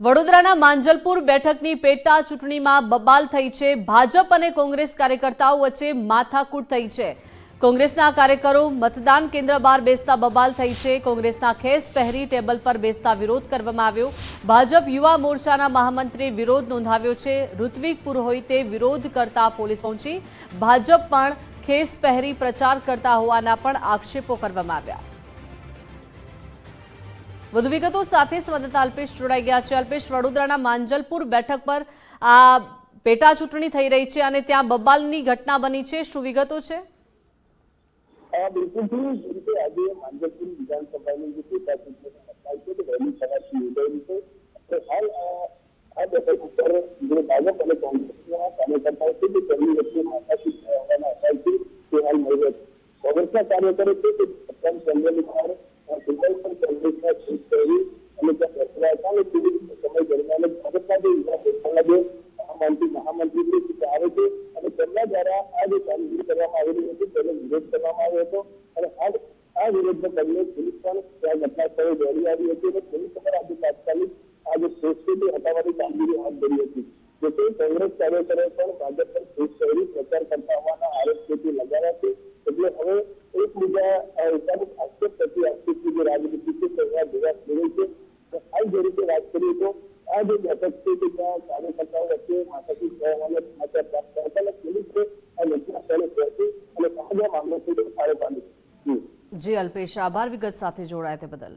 વડોદરાના માંજલપુર બેઠકની પેટા ચૂંટણીમાં બબાલ થઈ છે। ભાજપ અને કોંગ્રેસ કાર્યકર્તાઓ વચ્ચે માથાકૂટ થઈ છે। કોંગ્રેસના કાર્યકરો મતદાન કેન્દ્ર બહાર બેસતા બબાલ થઈ છે। કોંગ્રેસના ખેસ પહેરી ટેબલ પર બેસતા વિરોધ કરવામાં આવ્યો। ભાજપ યુવા મોરચાના મહામંત્રીએ વિરોધ નોંધાવ્યો છે। ઋત્વિક પુરોહિતે વિરોધ કરતા પોલીસ પહોંચી। ભાજપ પણ ખેસ પહેરી પ્રચાર કરતા હોવાના પણ આક્ષેપો કરવામાં આવ્યા। વધુ વિગતો સાથે સંવાદદાતા અલ્પેશ જોડાઈ ગયા છે। અલ્પેશ, વડોદરાના માંજલપુર બેઠક પર આ પેટા ચૂંટણી થઈ રહી છે અને ત્યાં બબાલની ઘટના બની છે, શું વિગતો છે? બિલકુલ આજે માંજલપુર વિધાનસભાની જે પેટા ચૂંટણી વહેલી સવારથી યોજાઈ છે તો હાલ આ બેઠક ઉપર જે ભાજપ અને કોંગ્રેસના કાર્યકર્તાઓ છે તે તેમની વચ્ચે માથાકૂટ હોવાના અહેવાલ છે તે હાલ મળી રહ્યા છે। કોંગ્રેસના કાર્યકરો છે તે સત્તાની કેન્દ્રની બહાર ટેબલ પર કોંગ્રેસના ખેસ પહેરી અને ત્યાં બેસેલા હતા અને તે સમય દરમિયાન ભાજપના જે યુવા મોરચાના જે મહામંત્રી છે તે આવે છે અને તેમના દ્વારા આ જે કામગીરી કરવામાં આવેલી હતી તેનો વિરોધ કરવામાં આવ્યો હતો અને આ વિરોધને પગલે પોલીસ પણ ત્યાં ઘટના સ્થળે દોડી આવી હતી અને પોલીસ દ્વારા આજે તાત્કાલિક આ જે ખેસ છે તે હટાવવાની કામગીરી હાથ ધરી હતી। જોકે કોંગ્રેસ કાર્યકરો પણ ભાજપ પર ખેસ પહેરી પ્રચાર કરતા હોવાના આરોપ છે તે લગાવ્યા છે। એટલે હવે એકબીજા એકાદિક આક્ષેપ પ્રતિ આક્ષેપની જે રાજનીતિ છે તેમાં ભેગા થઈ રહી છે। હાલ જે રીતે વાત કરીએ તો આ જે બેઠક છે તે ત્યાં કાર્યકર્તાઓ વચ્ચે માથાકૂટ થવાના સમાચાર પ્રાપ્ત થયા હતા અને પોલીસે આ ઘટના સ્થળે પહોંચી અને સમગ્ર મામલો છે તે પાડે પાડ્યો। જી અલ્પેશ, આભાર વિગત સાથે જોડાયા તે બદલ।